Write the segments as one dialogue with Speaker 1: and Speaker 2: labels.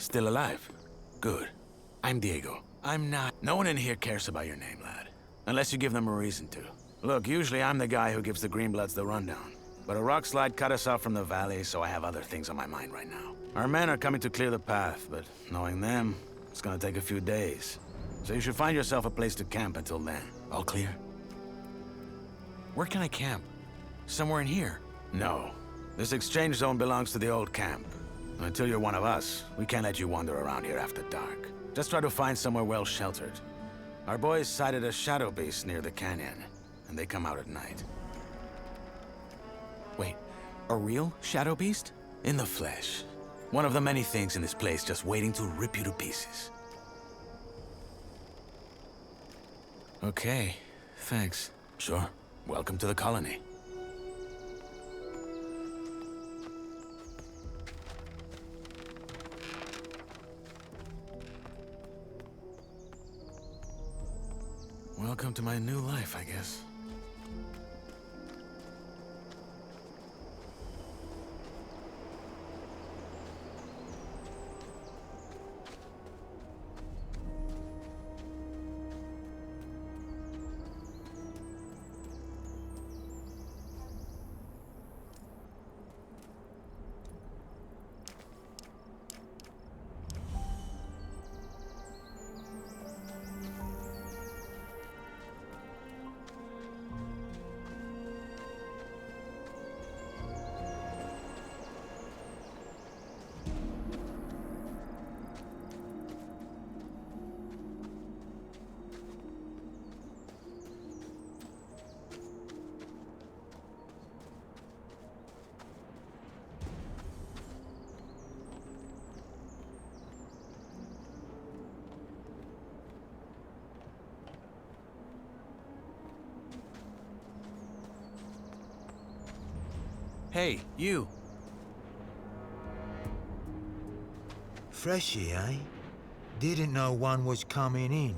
Speaker 1: Still alive? Good. I'm Diego. I'm not... No one in here cares about your name, lad. Unless you give them a reason to. Look, usually I'm the guy who gives the Greenbloods the rundown. But a rock slide cut us off from the valley, so I have other things on my mind right now. Our men are coming to clear the path, but knowing them, it's gonna take a few days. So you should find yourself a place to camp until then. All clear? Where can I camp? Somewhere in here? No. This exchange zone belongs to the old camp. Until you're one of us, we can't let you wander around here after dark. Just try to find somewhere well sheltered. Our boys sighted a shadow beast near the canyon, and they come out at night. Wait, a real shadow beast? In the flesh. One of the many things in this place just waiting to rip you to pieces. Okay, thanks. Sure. Welcome to the colony. Welcome to my new life, I guess. Hey, you.
Speaker 2: Freshy, eh? Didn't know one was coming in.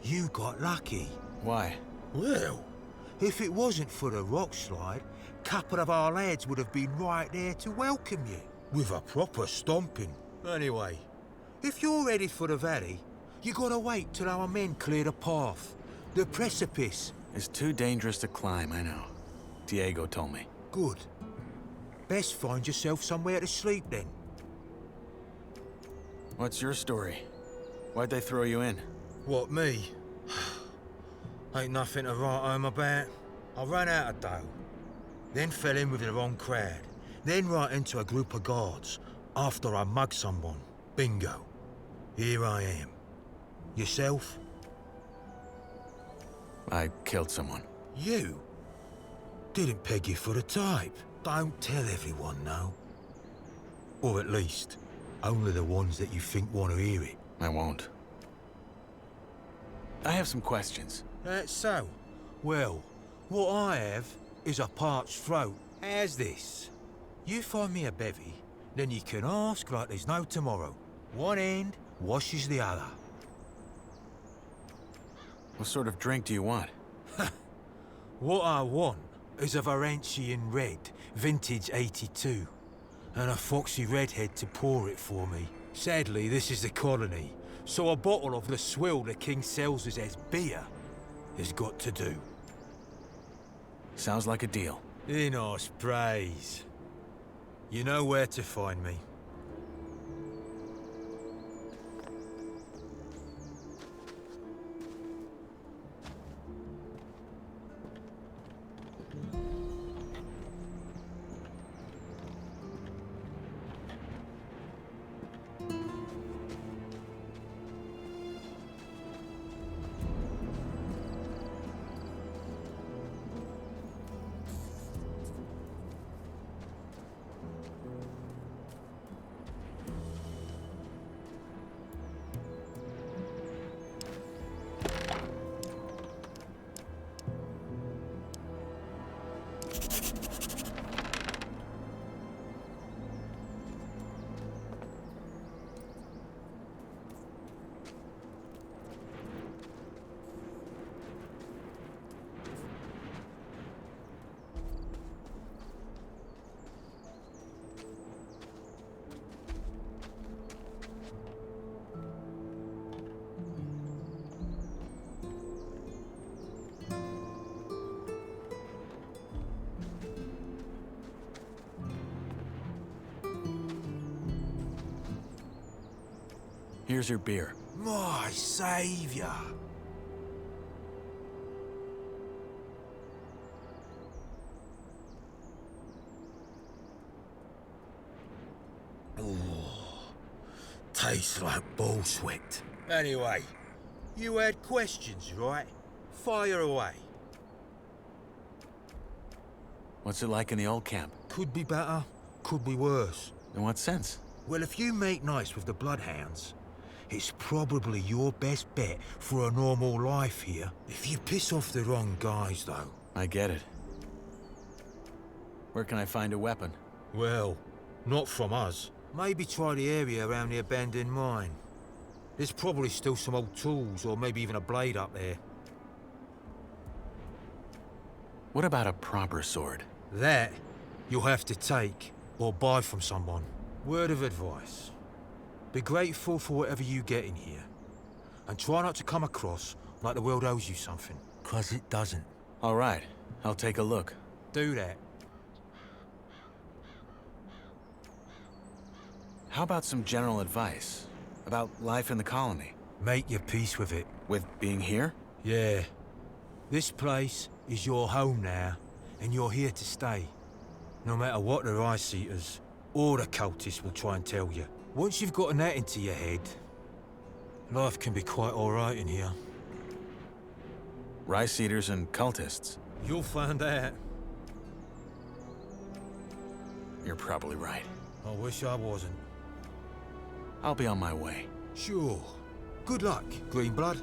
Speaker 2: You got lucky.
Speaker 1: Why?
Speaker 2: Well, if it wasn't for the rock slide, a couple of our lads would have been right there to welcome you. With a proper stomping. Anyway, if you're ready for the valley, you gotta wait till our men clear the path. The precipice.
Speaker 1: It's too dangerous to climb, I know. Diego told me.
Speaker 2: Good. Best find yourself somewhere to sleep then.
Speaker 1: What's your story? Why'd they throw you in?
Speaker 2: What, me? Ain't nothing to write home about. I ran out of dough. Then fell in with the wrong crowd. Then right into a group of guards. After I mugged someone. Bingo. Here I am. Yourself?
Speaker 1: I killed someone.
Speaker 2: You? Didn't peg you for the type. Don't tell everyone, no. Or at least, only the ones that you think want to hear it.
Speaker 1: I won't. I have some questions.
Speaker 2: That's so. Well, what I have is a parched throat. How's this? You find me a bevy, then you can ask like there's no tomorrow. One end washes the other.
Speaker 1: What sort of drink do you want?
Speaker 2: What I want is a Varentian red, vintage 82, and a foxy redhead to pour it for me. Sadly, this is the colony, so a bottle of the swill the king sells us as beer has got to do.
Speaker 1: Sounds like a deal.
Speaker 2: Inos praise. You know where to find me.
Speaker 1: Here's your beer.
Speaker 2: My saviour! Oh, tastes like bull sweat. Anyway, you had questions, right? Fire away.
Speaker 1: What's it like in the old camp?
Speaker 2: Could be better, could be worse.
Speaker 1: In what sense?
Speaker 2: Well, if you make nice with the Bloodhounds, it's probably your best bet for a normal life here. If you piss off the wrong guys, though.
Speaker 1: I get it. Where can I find a weapon?
Speaker 2: Well, not from us. Maybe try the area around the abandoned mine. There's probably still some old tools, or maybe even a blade up there.
Speaker 1: What about a proper sword?
Speaker 2: That you'll have to take, or buy from someone. Word of advice. Be grateful for whatever you get in here. And try not to come across like the world owes you something. 'Cause it doesn't.
Speaker 1: All right, I'll take a look.
Speaker 2: Do that.
Speaker 1: How about some general advice? About life in the colony?
Speaker 2: Make your peace with it.
Speaker 1: With being here?
Speaker 2: Yeah. This place is your home now, and you're here to stay. No matter what the Ice-Eaters or the cultists will try and tell you. Once you've gotten that into your head, life can be quite alright in here.
Speaker 1: Rice eaters and cultists.
Speaker 2: You'll find out.
Speaker 1: You're probably right.
Speaker 2: I wish I wasn't.
Speaker 1: I'll be on my way.
Speaker 2: Sure. Good luck, Greenblood.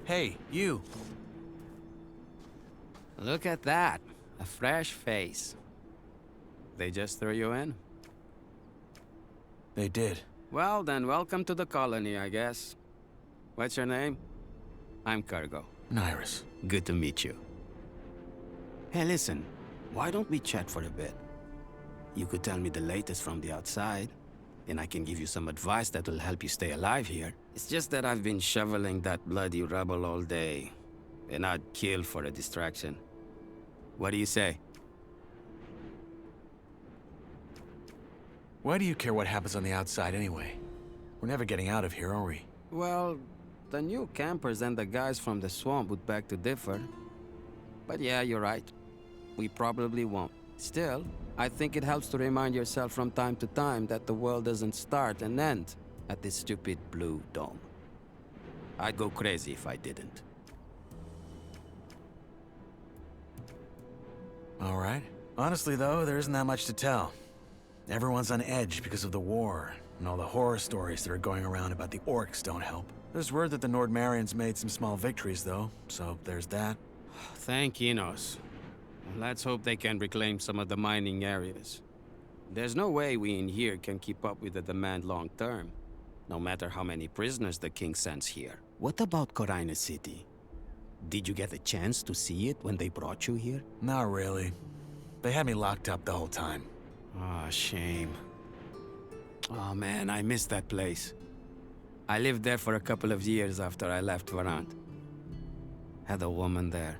Speaker 1: Hey, you.
Speaker 3: Look at that. A fresh face. They just threw you in?
Speaker 1: They did.
Speaker 3: Well, then welcome to the colony, I guess. What's your name? I'm Cargo.
Speaker 1: Nyras.
Speaker 3: Good to meet you. Hey, listen. Why don't we chat for a bit? You could tell me the latest from the outside, and I can give you some advice that will help you stay alive here. It's just that I've been shoveling that bloody rubble all day, and I'd kill for a distraction. What do you say?
Speaker 1: Why do you care what happens on the outside anyway? We're never getting out of here, are we?
Speaker 3: Well, the new campers and the guys from the swamp would beg to differ. But yeah, you're right. We probably won't. Still, I think it helps to remind yourself from time to time that the world doesn't start and end at this stupid blue dome. I'd go crazy if I didn't.
Speaker 1: All right. Honestly, though, there isn't that much to tell. Everyone's on edge because of the war, and all the horror stories that are going around about the orcs don't help. There's word that the Nordmarians made some small victories, though, so there's that.
Speaker 3: Thank Enos. Let's hope they can reclaim some of the mining areas. There's no way we in here can keep up with the demand long term, no matter how many prisoners the king sends here. What about Corina City? Did you get a chance to see it when they brought you here?
Speaker 1: Not really. They had me locked up the whole time.
Speaker 3: Ah, shame. Oh man, I miss that place. I lived there for a couple of years after I left Varant. Had a woman there.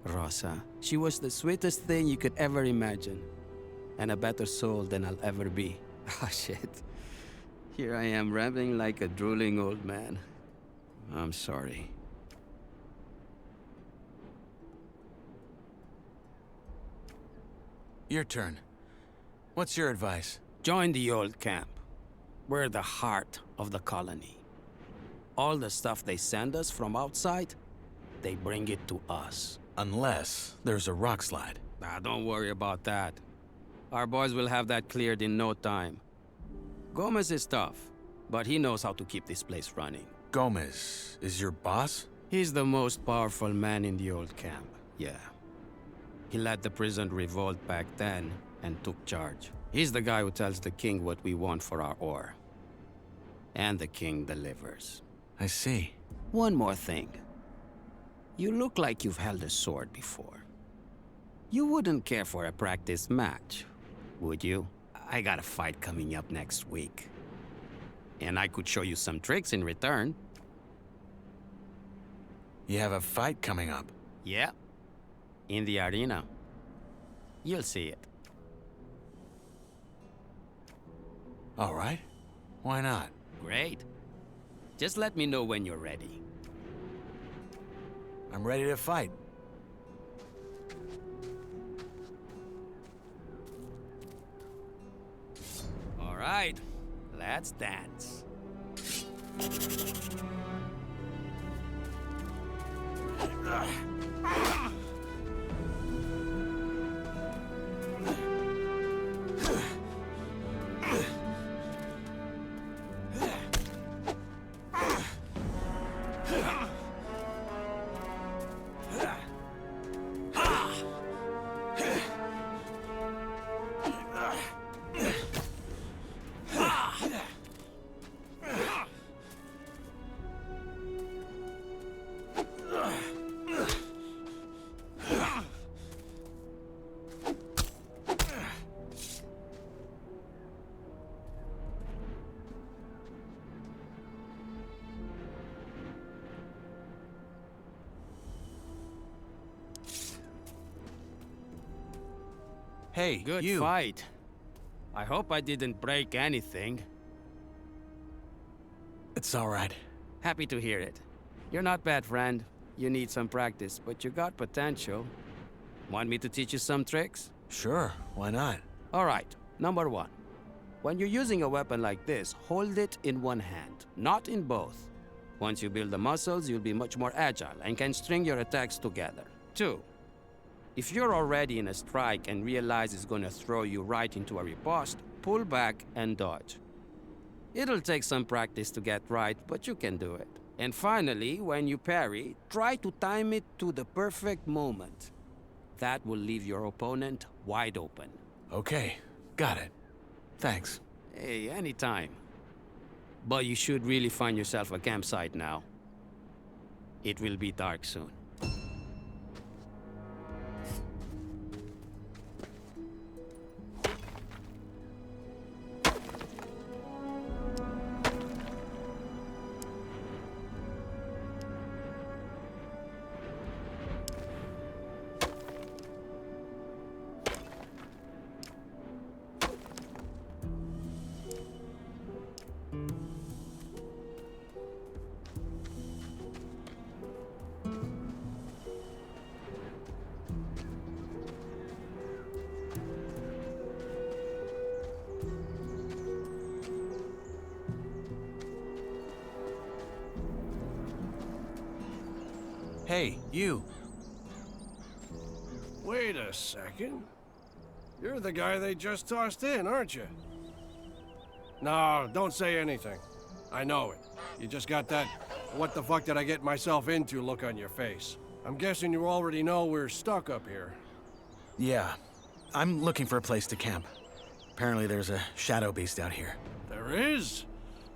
Speaker 3: Rosa. She was the sweetest thing you could ever imagine. And a better soul than I'll ever be. Ah, shit. Here I am rambling like a drooling old man. I'm sorry.
Speaker 1: Your turn. What's your advice?
Speaker 3: Join the old camp. We're the heart of the colony. All the stuff they send us from outside, they bring it to us.
Speaker 1: Unless there's a rock slide.
Speaker 3: Don't worry about that. Our boys will have that cleared in no time. Gomez is tough, but he knows how to keep this place running.
Speaker 1: Gomez is your boss?
Speaker 3: He's the most powerful man in the old camp, yeah. He led the prison revolt back then and took charge. He's the guy who tells the king what we want for our ore. And the king delivers.
Speaker 1: I see.
Speaker 3: One more thing. You look like you've held a sword before. You wouldn't care for a practice match, would you? I got a fight coming up next week. And I could show you some tricks in return.
Speaker 1: You have a fight coming up?
Speaker 3: Yeah. In the arena. You'll see it.
Speaker 1: All right. Why not?
Speaker 3: Great. Just let me know when you're ready.
Speaker 1: I'm ready to fight.
Speaker 3: All right. Let's dance.
Speaker 1: Hey,
Speaker 3: Good
Speaker 1: you.
Speaker 3: fight. I hope I didn't break anything.
Speaker 1: It's all right.
Speaker 3: Happy to hear it. You're not bad, friend. You need some practice, but you got potential. Want me to teach you some tricks?
Speaker 1: Sure, why not?
Speaker 3: All right, number one. When you're using a weapon like this, hold it in one hand, not in both. Once you build the muscles, you'll be much more agile and can string your attacks together. Two, if you're already in a strike and realize it's gonna throw you right into a riposte, pull back and dodge. It'll take some practice to get right, but you can do it. And finally, when you parry, try to time it to the perfect moment. That will leave your opponent wide open.
Speaker 1: Okay, got it. Thanks.
Speaker 3: Hey, anytime. But you should really find yourself a campsite now. It will be dark soon.
Speaker 1: Hey, you.
Speaker 4: Wait a second. You're the guy they just tossed in, aren't you? No, don't say anything. I know it. You just got that "what the fuck did I get myself into" look on your face. I'm guessing you already know we're stuck up here.
Speaker 1: Yeah. I'm looking for a place to camp. Apparently there's a shadow beast out here.
Speaker 4: There is?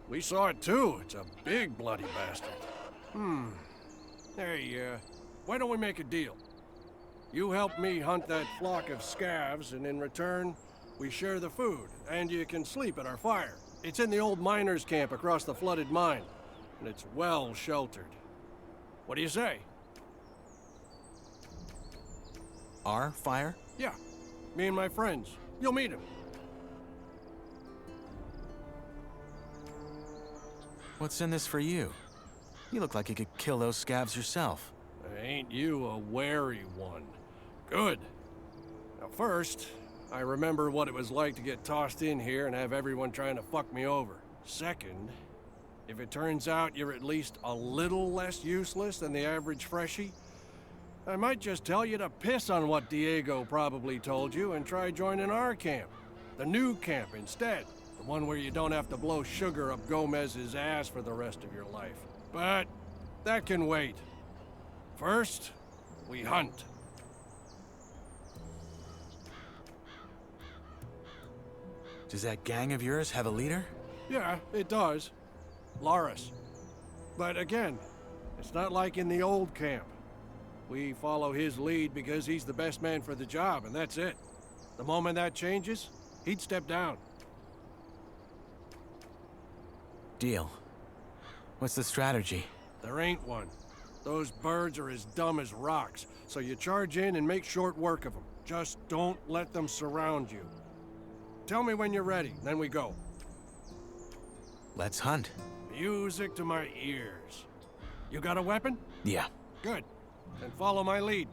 Speaker 4: We saw it too. It's a big bloody bastard. Hey, why don't we make a deal? You help me hunt that flock of scavs, and in return, we share the food, and you can sleep at our fire. It's in the old miners' camp across the flooded mine, and it's well sheltered. What do you say?
Speaker 1: Our fire?
Speaker 4: Yeah, me and my friends. You'll meet them.
Speaker 1: What's in this for you? You look like you could kill those scavs yourself.
Speaker 4: Ain't you a wary one? Good. Now first, I remember what it was like to get tossed in here and have everyone trying to fuck me over. Second, if it turns out you're at least a little less useless than the average freshie, I might just tell you to piss on what Diego probably told you and try joining our camp. The new camp instead. The one where you don't have to blow sugar up Gomez's ass for the rest of your life. But that can wait. First, we hunt.
Speaker 1: Does that gang of yours have a leader?
Speaker 4: Yeah, it does. Laris. But again, it's not like in the old camp. We follow his lead because he's the best man for the job, and that's it. The moment that changes, he'd step down.
Speaker 1: Deal. What's the strategy?
Speaker 4: There ain't one. Those birds are as dumb as rocks, so you charge in and make short work of them. Just don't let them surround you. Tell me when you're ready, then we go.
Speaker 1: Let's hunt.
Speaker 4: Music to my ears. You got a weapon?
Speaker 1: Yeah.
Speaker 4: Good. Then follow my lead.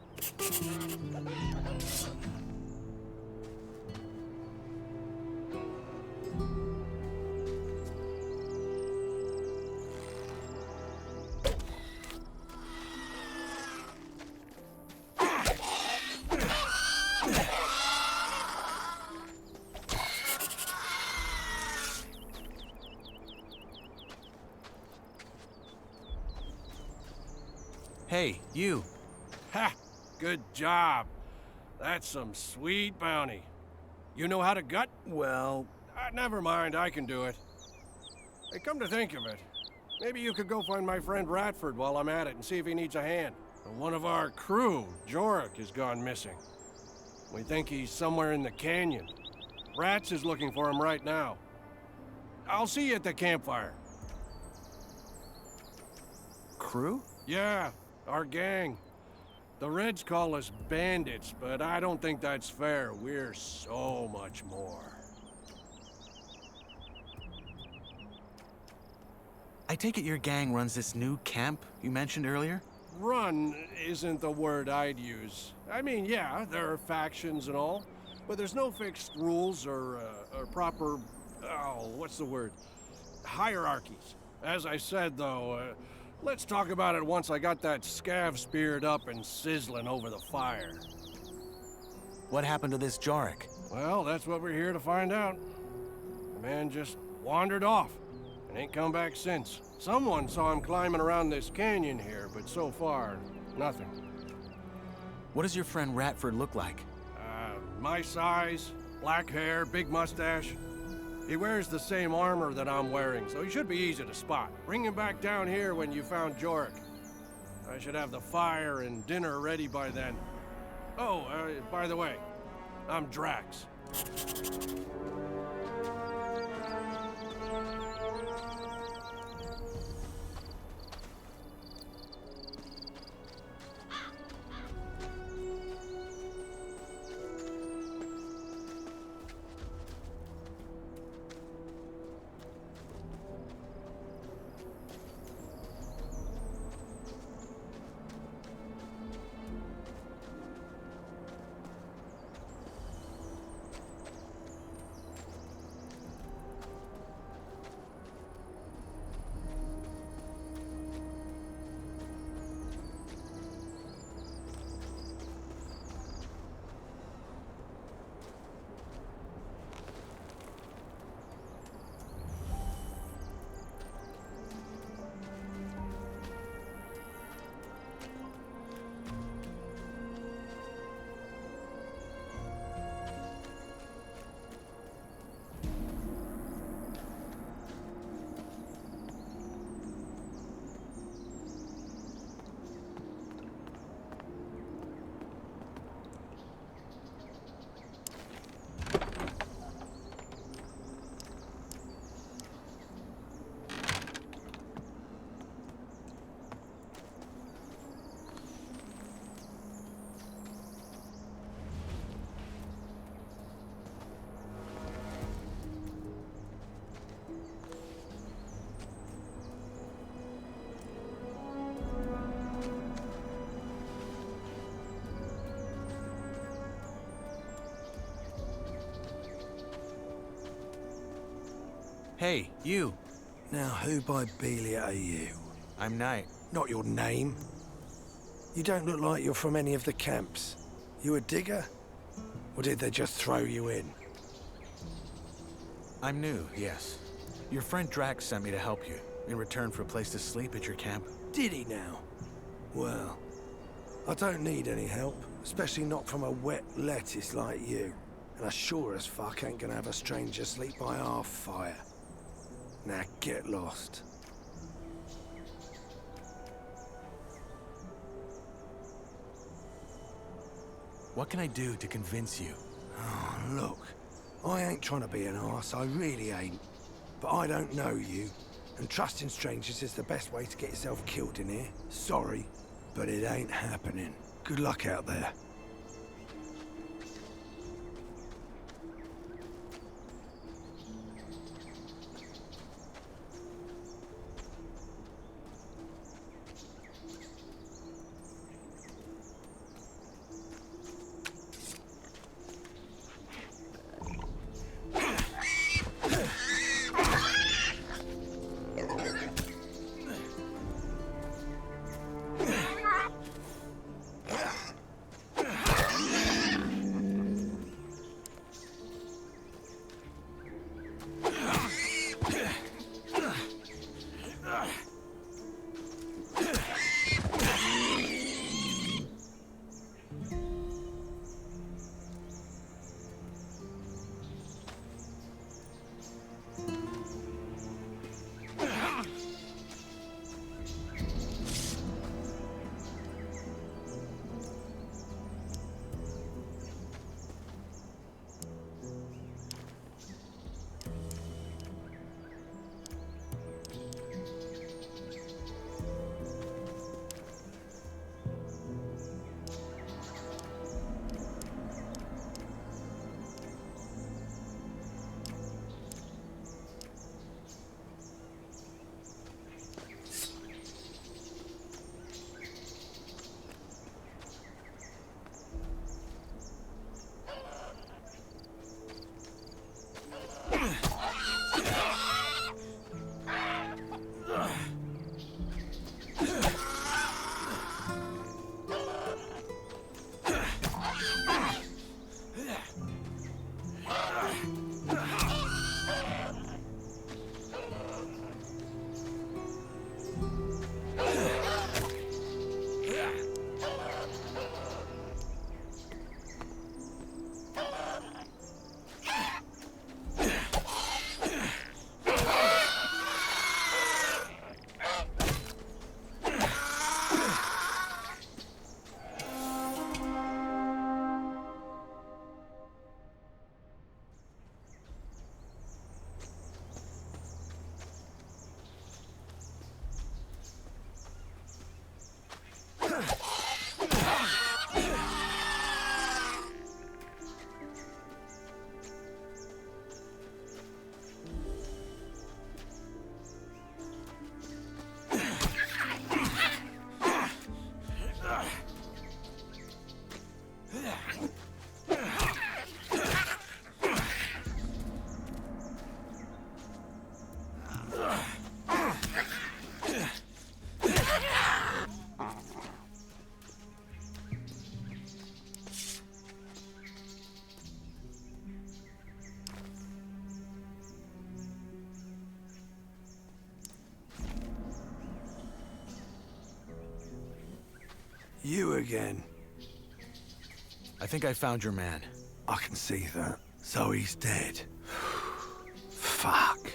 Speaker 1: Hey, you.
Speaker 4: Ha! Good job. That's some sweet bounty. You know how to gut?
Speaker 1: Well,
Speaker 4: Never mind, I can do it. Hey, come to think of it, maybe you could go find my friend Ratford while I'm at it and see if he needs a hand. One of our crew, Jorik, has gone missing. We think he's somewhere in the canyon. Rats is looking for him right now. I'll see you at the campfire.
Speaker 1: crew?
Speaker 4: Yeah, our gang. The Reds call us bandits, but I don't think that's fair. We're so much more.
Speaker 1: I take it your gang runs this new camp you mentioned earlier?
Speaker 4: Run isn't the word I'd use. I mean, yeah, there are factions and all, but there's no fixed rules or proper, what's the word? Hierarchies. As I said, though, let's talk about it once I got that scav speared up and sizzling over the fire.
Speaker 1: What happened to this Jorik?
Speaker 4: Well, that's what we're here to find out. The man just wandered off and ain't come back since. Someone saw him climbing around this canyon here, but so far, nothing.
Speaker 1: What does your friend Ratford look like?
Speaker 4: My size, black hair, big mustache. He wears the same armor that I'm wearing, so he should be easy to spot. Bring him back down here when you found Jorik. I should have the fire and dinner ready by then. Oh, by the way, I'm Drax.
Speaker 1: Hey, you.
Speaker 5: Now, who by Belia are you?
Speaker 1: I'm Knight.
Speaker 5: Not your name. You don't look like you're from any of the camps. You a digger? Or did they just throw you in?
Speaker 1: I'm new, yes. Your friend Drax sent me to help you, in return for a place to sleep at your camp.
Speaker 5: Did he now? Well, I don't need any help, especially not from a wet lettuce like you. And I sure as fuck ain't gonna have a stranger sleep by our fire. Now get lost.
Speaker 1: What can I do to convince you?
Speaker 5: Oh, look, I ain't trying to be an arse, I really ain't. But I don't know you, and trusting strangers is the best way to get yourself killed in here. Sorry, but it ain't happening. Good luck out there. You again.
Speaker 1: I think I found your man.
Speaker 5: I can see that. So he's dead. Fuck.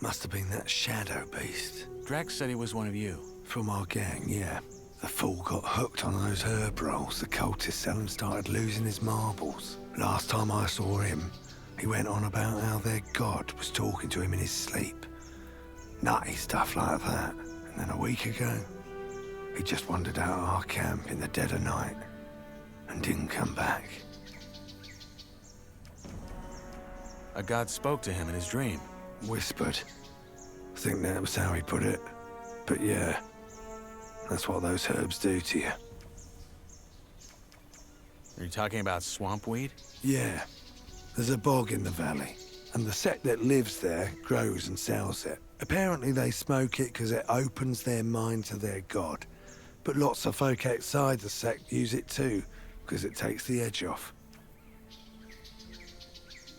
Speaker 5: Must have been that shadow beast.
Speaker 1: Drax said he was one of you.
Speaker 5: From our gang, yeah. The fool got hooked on those herb rolls the cultists sell and started losing his marbles. Last time I saw him, he went on about how their god was talking to him in his sleep. Nutty stuff like that. And then a week ago, he just wandered out of our camp in the dead of night and didn't come back.
Speaker 1: A god spoke to him in his dream.
Speaker 5: Whispered. I think that was how he put it. But yeah, that's what those herbs do to you.
Speaker 1: Are you talking about swamp weed?
Speaker 5: Yeah. There's a bog in the valley, and the sect that lives there grows and sells it. Apparently they smoke it because it opens their mind to their god. But lots of folk outside the sect use it too, because it takes the edge off.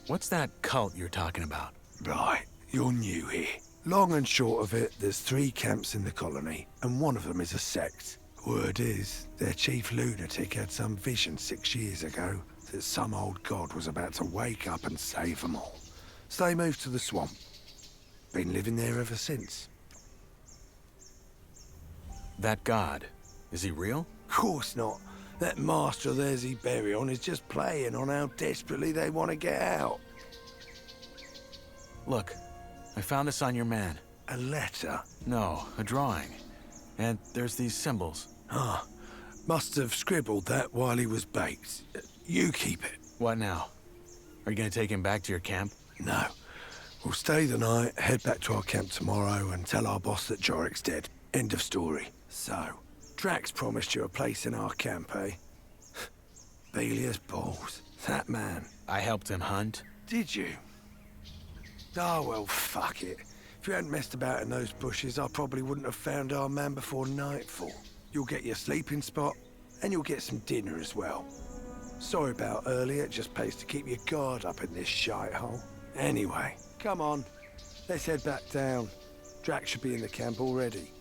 Speaker 1: What's that cult you're talking about?
Speaker 5: Right, you're new here. Long and short of it, there's 3 camps in the colony, and one of them is a sect. Word is, their chief lunatic had some vision 6 years ago that some old god was about to wake up and save them all. So they moved to the swamp. Been living there ever since.
Speaker 1: That god, is he real?
Speaker 5: Course not. That master of theirs he bury on is just playing on how desperately they want to get out.
Speaker 1: Look, I found this on your man.
Speaker 5: A letter?
Speaker 1: No, a drawing. And there's these symbols.
Speaker 5: Ah, must have scribbled that while he was baked. You keep it.
Speaker 1: What now? Are you gonna take him back to your camp?
Speaker 5: No. We'll stay the night, head back to our camp tomorrow, and tell our boss that Jorik's dead. End of story. So, Drax promised you a place in our camp, eh? Belia's balls. That man.
Speaker 1: I helped him hunt.
Speaker 5: Did you? Oh, well, fuck it. If you hadn't messed about in those bushes, I probably wouldn't have found our man before nightfall. You'll get your sleeping spot, and you'll get some dinner as well. Sorry about earlier, it just pays to keep your guard up in this shithole. Anyway, come on. Let's head back down. Drax should be in the camp already.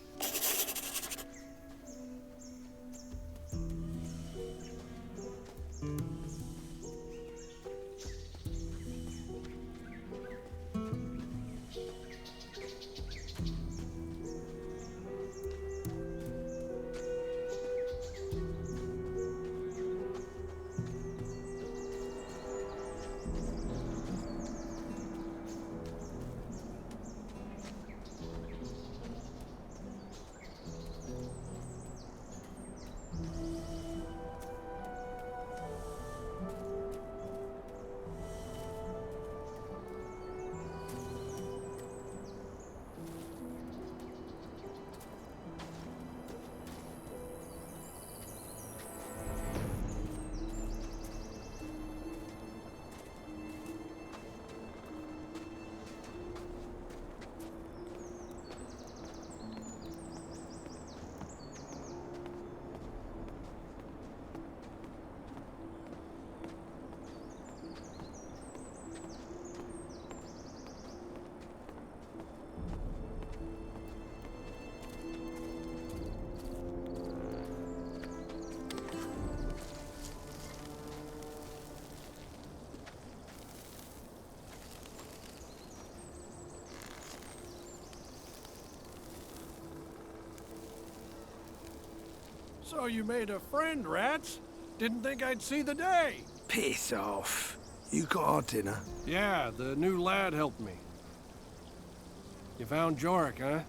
Speaker 4: So you made a friend, Rats? Didn't think I'd see the day.
Speaker 5: Piss off. You got our dinner?
Speaker 4: Yeah, the new lad helped me. You found Jorik, huh?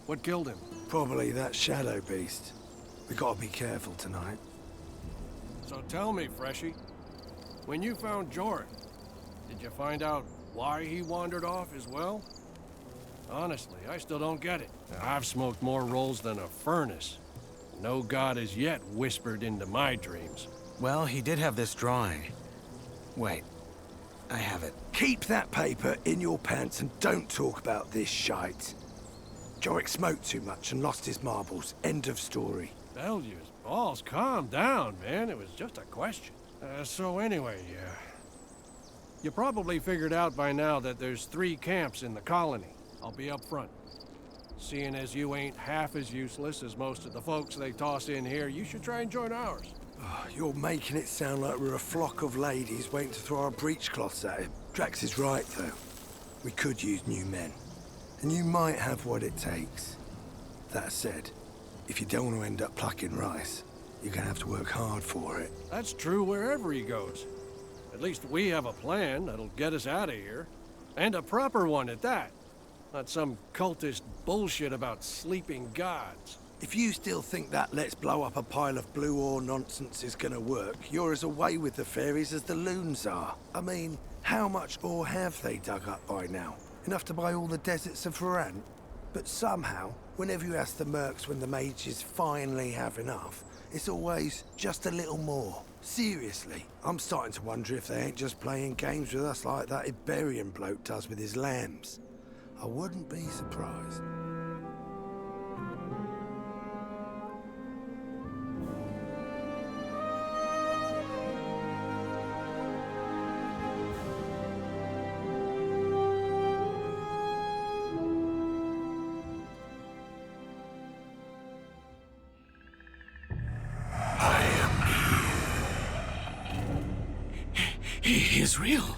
Speaker 4: What killed him?
Speaker 5: Probably that shadow beast. We gotta be careful tonight.
Speaker 4: So tell me, Freshie, when you found Jorik, did you find out why he wandered off as well? Honestly, I still don't get it. I've smoked more rolls than a furnace. No god has yet whispered into my dreams.
Speaker 1: Well, he did have this drawing. Wait, I have it.
Speaker 5: Keep that paper in your pants and don't talk about this shite. Jorik smoked too much and lost his marbles. End of story.
Speaker 4: Bellius, balls, calm down, man. It was just a question. So anyway, you probably figured out by now that there's 3 camps in the colony. I'll be up front. Seeing as you ain't half as useless as most of the folks they toss in here, you should try and join ours.
Speaker 5: You're making it sound like we're a flock of ladies waiting to throw our breechcloths at him. Drax is right, though. We could use new men. And you might have what it takes. That said, if you don't want to end up plucking rice, you're gonna have to work hard for it.
Speaker 4: That's true wherever he goes. At least we have a plan that'll get us out of here. And a proper one at that. Not some cultist bullshit about sleeping gods.
Speaker 5: If you still think that let's blow up a pile of blue ore nonsense is gonna work, you're as away with the fairies as the loons are. I mean, how much ore have they dug up by now? Enough to buy all the deserts of Ferrand? But somehow, whenever you ask the mercs when the mages finally have enough, it's always just a little more. Seriously, I'm starting to wonder if they ain't just playing games with us like that Iberian bloke does with his lambs. I wouldn't be surprised.
Speaker 1: He is real.